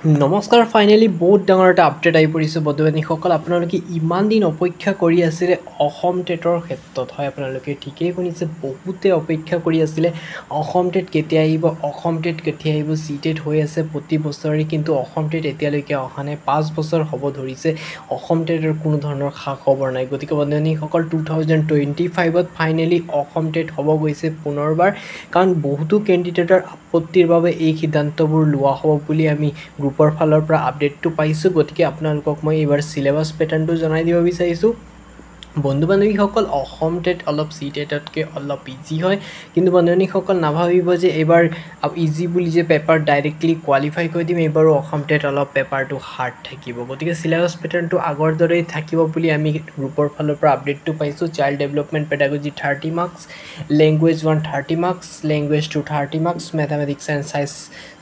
নমস্কাৰ ফাইনেলি বহুত ডাঙৰ এটা আপডেট আহি পৰিছে বন্ধু-বান্ধৱীসকল আপোনালোকে ইমান দিন অপেক্ষা কৰি আছিলে অসম টেটৰ ক্ষেত্ৰত হয় আপোনালোকে ঠিকেই শুনিছে বহুতে অপেক্ষা কৰি আছিলে অসম টেট কেতিয়া আহিব অসম টেট কেতিয়া আহিব চি টেট হৈ আছে প্ৰতি বছৰে কিন্তু অসম টেট এতিয়ালৈকে অহা নাই 5 বছৰ হ'ব ধৰিছে অসম টেটৰ কোনো ধৰণৰ খা খবৰ নাই গতিকে বন্ধু-বান্ধৱীসকল 2025ত ফাইনেলি অসম টেট হ'ব গৈছে পুনৰবাৰ কাৰণ বহুতো কেণ্ডিডেটৰ আপত্তিৰ বাবে এই সিদ্ধান্তবোৰ লোৱা হ'ব বুলি আমি গ্ৰুপৰ ফালৰ পৰা আপডেটটো পাইছোঁ গতিকে আপোনালোকক মই এইবাৰ সিলেবাস পেটাৰ্নটো জনাই দিব বিচাৰিছোঁ বন্ধু-বান্ধৱীসকল অসম টেট অলপ চি টেটতকৈ অলপ ইজি হয় কিন্তু বন্ধু-বান্ধৱীসকল নাভাবিব যে এইবাৰ ইজি বুলি যে পেপাৰ ডাইৰেক্টলি কোৱালিফাই কৰি দিম এইবাৰো অসম টেট অলপ পেপাৰটো হাৰ্ড থাকিব গতিকে সিলেবাস পেটাৰ্নটো আগৰ দৰেই থাকিব বুলি আমি গ্ৰুপৰ ফালৰ পৰা আপডেটটো পাইছোঁ child development pedagogy 30 marks language 1 30 marks language 2 30 marks mathematics and science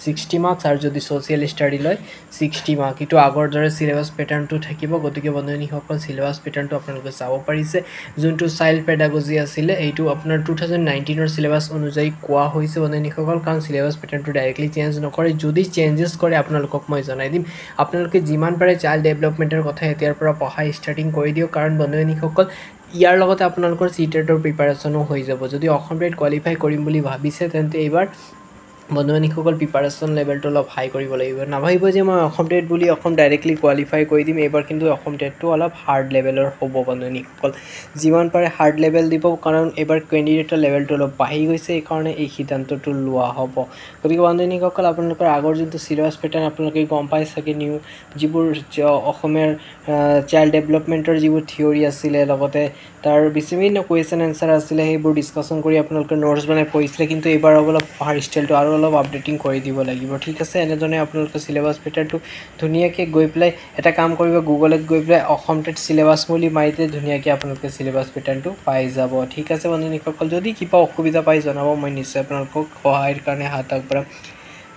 60 marks আৰু যদি ছ'চিয়েল ষ্টাডি লয় 60 মাৰ্ক এইটো আগৰ দৰে সিলেবাস পেটাৰ্নটো থাকিব গতিকে বন্ধু-বান্ধৱীসকল সিলেবাস পেটাৰ্নটো আপোনালোকে চাব পাৰিছে যোনটো চাইল্ড পেডাগজি আছিলে এইটো আপোনাৰ 2019ৰ সিলেবাস অনুযায়ী কোৱা হৈছে বন্ধু-বান্ধৱীসকল কাৰণ সিলেবাস পেটাৰ্নটো ডাইৰেক্টলি চেঞ্জ নকৰে যদি চেঞ্জেছ কৰে আপোনালোকক মই জনাই দিম আপোনালোকে যিমান পাৰে চাইল্ড ডেভেলপমেণ্টৰ কথা এতিয়াৰ পৰা পঢ়া ষ্টাৰ্টিং কৰি দিয়ক কাৰণ বন্ধু-বান্ধৱীসকল ইয়াৰ লগতে আপোনালোকৰ চি টেটৰ প্ৰিপাৰেশ্যনো হৈ যাব যদি অসম টেট কোৱালিফাই কৰিম বুলি ভাবিছে তেন্তে এইবাৰ বন্ধু-বান্ধৱীসকল প্ৰিপাৰেশ্যন লেভেলটো অলপ হাই কৰিব লাগিব নাভাবিব যে মই অসম টেট বুলি অসম ডাইৰেক্টলি কোৱালিফাই কৰি দিম এইবাৰ কিন্তু অসম টেটটো অলপ হাৰ্ড লেভেলৰ হ'ব বন্ধু-বান্ধৱীসকল যিমান পাৰে হাৰ্ড লেভেল দিব কাৰণ এইবাৰ কেণ্ডিডেটৰ লেভেলটো অলপ বাঢ়ি গৈছে এইকাৰণে এই সিদ্ধান্তটো লোৱা হ'ব গতিকে বন্ধু-বান্ধৱীসকল আপোনালোকৰ আগৰ যোনটো সিলেবাস পেটাৰ্ণ আপোনালোকে গম পাই চাগে যিবোৰ অসমীয়াৰ চাইল্ড ডেভেলপমেণ্টৰ যিবোৰ থিয়ৰী আছিলে লগতে তাৰ বিভিন্ন কুৱেশ্যন এনচাৰ আছিলে সেইবোৰ ডিছকাশ্যন কৰি আপোনালোকে নোটছ বনাই পঢ়িছিলে কিন্তু এইবাৰ অলপ পঢ়াৰ ষ্টাইলটো আৰু অলপ আপডেটিং কৰি দিব লাগিব ঠিক আছে এনেধৰণে আপোনালোকে সিলেবাস পেটাৰ্নটো ধুনীয়াকৈ গৈ পেলাই এটা কাম কৰিব গুগলত গৈ পেলাই অসম টেট সিলেবাস বুলি মাৰিতে ধুনীয়াকৈ আপোনালোকে সিলেবাস পেটাৰ্নটো পাই যাব ঠিক আছে বন্ধু-বান্ধৱীসকল যদি কিবা অসুবিধা পাই জনাব মই নিশ্চয় আপোনালোকক সহায়ৰ কাৰণে হাত আগবঢ়াম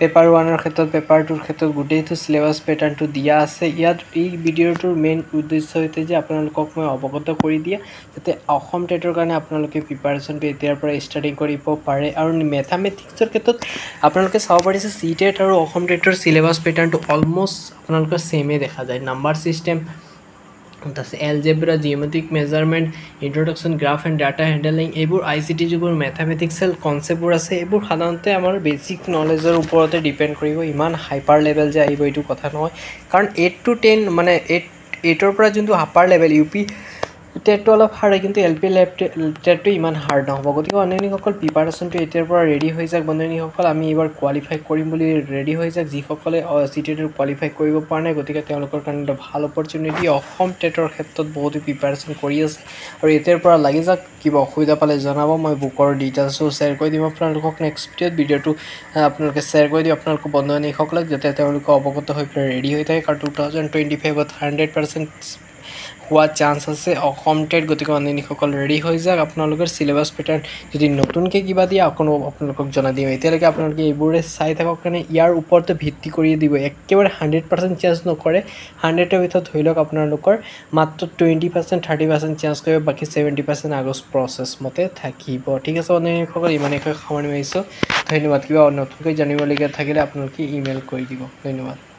পেপাৰ 1ৰ ক্ষেত্ৰত পেপাৰ 2ৰ ক্ষেত্ৰত গোটেইটো সিলেবাস পেটাৰ্নটো দিয়া আছে ইয়াত এই ভিডিঅ'টোৰ মেইন উদ্দেশ্য হৈছে যে আপোনালোকক মই অৱগত কৰি দিয়া যাতে অসম টেটৰ কাৰণে আপোনালোকে প্ৰিপাৰেশ্যনটো এতিয়াৰ পৰা ষ্টাৰ্টিং কৰিব পাৰে আৰু মেথামেটিক্সৰ ক্ষেত্ৰত আপোনালোকে চাব পাৰিছে চি টেট আৰু অসম টেটৰ সিলেবাস পেটাৰ্নটো অলমষ্ট আপোনালোকৰ ছেমে দেখা যায় নাম্বাৰ ছিষ্টেম তাৰপিছত algebra geometric measurement introduction graph and data handling এইবোৰ ICT যিবোৰ মেথামেটিক্সেল কনচেপ্টবোৰ আছে এইবোৰ সাধাৰণতে আমাৰ বেছিক নলেজৰ ওপৰতে ডিপেণ্ড কৰিব ইমান হাইপাৰ লেভেল যে আহিব এইটো কথা নহয় কাৰণ 8 to 10 মানে 8ৰ পৰা যোনটো হাপাৰ লেভেল ইউ পি টেটটো অলপ হাৰ্ড হয় কিন্তু LP টেটটো ইমান হাৰ্ড নহ'ব গতিকে বন্ধু-বান্ধৱীসকল প্ৰিপাৰেশ্যনটো এতিয়াৰ পৰা ৰেডি হৈ যাওক বন্ধু-বান্ধৱীসকল আমি এইবাৰ কোৱালিফাই কৰিম বুলি ৰেডি হৈ যাওক যিসকলে চি টেটৰ কোৱালিফাই কৰিব পৰা নাই গতিকে তেওঁলোকৰ কাৰণে এটা ভাল অপৰচুনিটি অসম টেটৰ ক্ষেত্ৰত বহুতো প্ৰিপাৰেশ্যন কৰি আছে আৰু এতিয়াৰ পৰা লাগি যাওক কিবা অসুবিধা পালে জনাব মই বুকৰ ডিটেইলছো শ্বেয়াৰ কৰি দিম আপোনালোকক নেক্সট ভিডিঅ'টো আপোনালোকে শ্বেয়াৰ কৰি দিওঁ আপোনালোকৰ বন্ধু-বান্ধৱীসকলক যাতে তেওঁলোকে অৱগত হৈ পেলাই ৰেডি হৈ থাকে কাৰণ 2025ত 100% হোৱা চান্স আছে অসম টেট গতিকে বন্ধু-বান্ধৱীসকল ৰেডি হৈ যাওক আপোনালোকৰ সিলেবাস পেটাৰ্ণ যদি নতুনকৈ কিবা দিয়ে আপোনালোকক জনাই দিম এতিয়ালৈকে আপোনালোকে এইবোৰে চাই থাকক কাৰণে ইয়াৰ ওপৰতে ভিত্তি কৰি দিব একেবাৰে 100% চেঞ্জ নকৰে 100ৰ ভিতৰত ধৰি লওক আপোনালোকৰ মাত্ৰ 20% 30% চেঞ্জ কৰিব বাকী 70% আগৰ প্ৰচেছ মতে থাকিব ঠিক আছে বন্ধু-বান্ধৱীসকল ইমানেই সামৰণি মাৰিছোঁ ধন্যবাদ কিবা নতুনকৈ জানিবলগীয়া থাকিলে আপোনালোকে ইমেইল কৰি দিব ধন্যবাদ